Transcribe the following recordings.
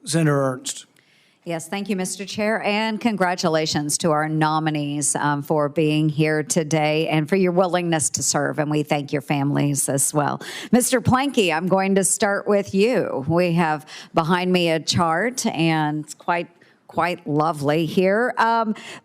Senator Ernst. Yes, thank you, Mr. Chair, and congratulations to our nominees for being here today and for your willingness to serve, and we thank your families as well. Mr. Planky, I'm going to start with you. We have behind me a chart, and it's quite lovely here,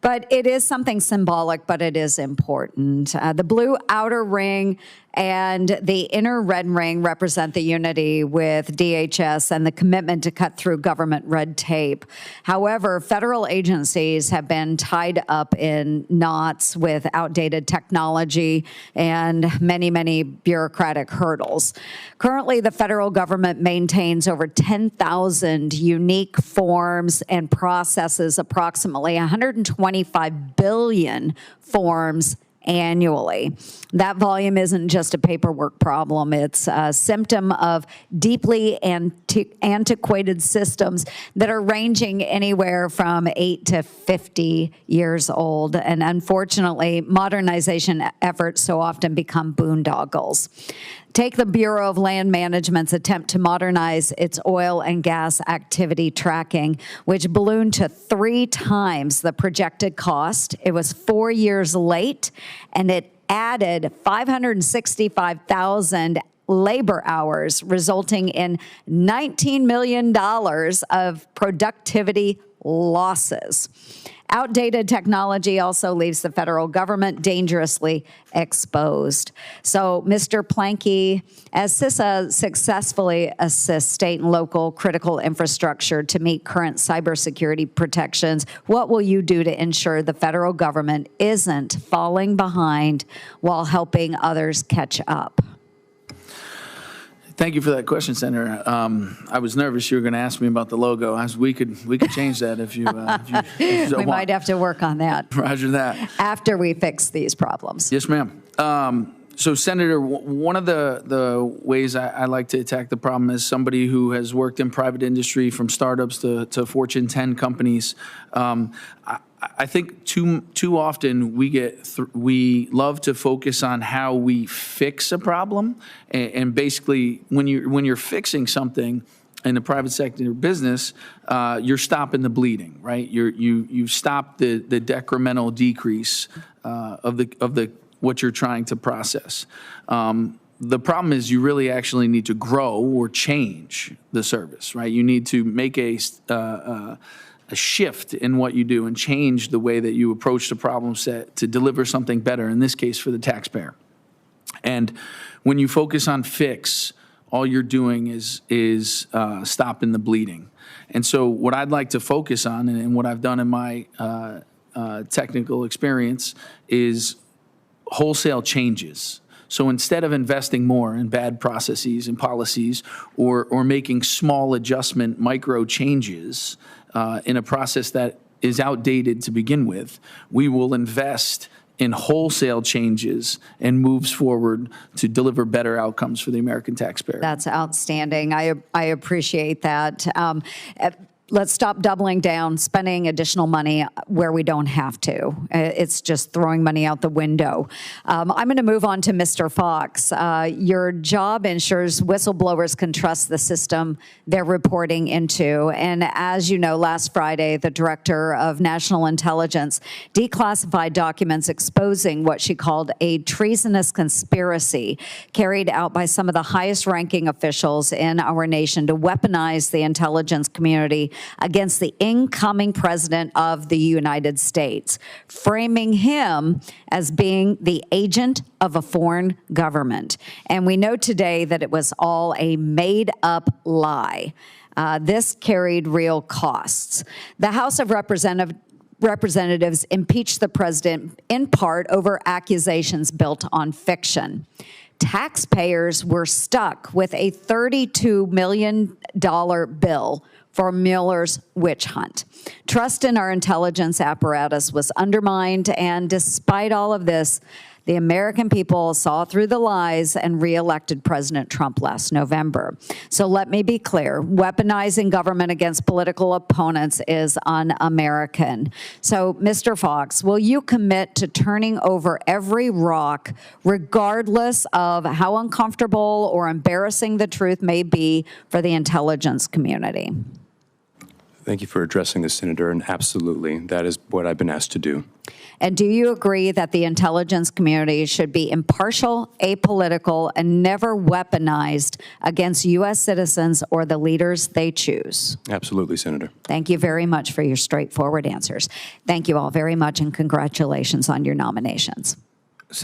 but it is something symbolic, but it is important. The blue outer ring and the inner red ring represent the unity with DHS and the commitment to cut through government red tape. However, federal agencies have been tied up in knots with outdated technology and many bureaucratic hurdles. Currently, the federal government maintains over 10,000 unique forms and processes approximately 125 billion forms annually. That volume isn't just a paperwork problem. It's a symptom of deeply antiquated systems that are ranging anywhere from 8 to 50 years old. And unfortunately, modernization efforts so often become boondoggles. Take the Bureau of Land Management's attempt to modernize its oil and gas activity tracking, which ballooned to 3 times the projected cost. It was 4 years late, and it added 565,000 labor hours, resulting in $19 million of productivity losses. Outdated technology also leaves the federal government dangerously exposed. So, Mr. Planky, as CISA successfully assists state and local critical infrastructure to meet current cybersecurity protections, what will you do to ensure the federal government isn't falling behind while helping others catch up? Thank you for that question, Senator. I was nervous you were going to ask me about the logo. We could change that if you we might have to work on that. Roger that. After we fix these problems. Yes, ma'am. So, Senator, one of the ways I like to attack the problem as somebody who has worked in private industry from startups to Fortune 10 companies, I think too often we love to focus on how we fix a problem, and basically when you're fixing something in the private sector business, you're stopping the bleeding, right? You stop the decremental decrease of what you're trying to process. The problem is you really actually need to grow or change the service, right? You need to make a shift in what you do and change the way that you approach the problem set to deliver something better, in this case for the taxpayer. And when you focus on fix, all you're doing is stopping the bleeding. And so what I'd like to focus on, and what I've done in my technical experience, is wholesale changes. So instead of investing more in bad processes and policies or making small adjustment micro changes in a process that is outdated to begin with, we will invest in wholesale changes and moves forward to deliver better outcomes for the American taxpayer. That's outstanding. I appreciate that. Let's stop doubling down, spending additional money where we don't have to. It's just throwing money out the window. I'm going to move on to Mr. Fox. Your job ensures whistleblowers can trust the system they're reporting into. And as you know, last Friday, the Director of National Intelligence declassified documents exposing what she called a treasonous conspiracy carried out by some of the highest-ranking officials in our nation to weaponize the intelligence community against the incoming president of the United States, framing him as being the agent of a foreign government. And we know today that it was all a made-up lie. This carried real costs. The House of Representatives impeached the president in part over accusations built on fiction. Taxpayers were stuck with a $32 million bill for Mueller's witch hunt. Trust in our intelligence apparatus was undermined, and despite all of this, the American people saw through the lies and reelected President Trump last November. So let me be clear, weaponizing government against political opponents is un-American. So, Mr. Fox, will you commit to turning over every rock, regardless of how uncomfortable or embarrassing the truth may be for the intelligence community? Thank you for addressing this, Senator, and absolutely, that is what I've been asked to do. And do you agree that the intelligence community should be impartial, apolitical, and never weaponized against U.S. citizens or the leaders they choose? Absolutely, Senator. Thank you very much for your straightforward answers. Thank you all very much, and congratulations on your nominations.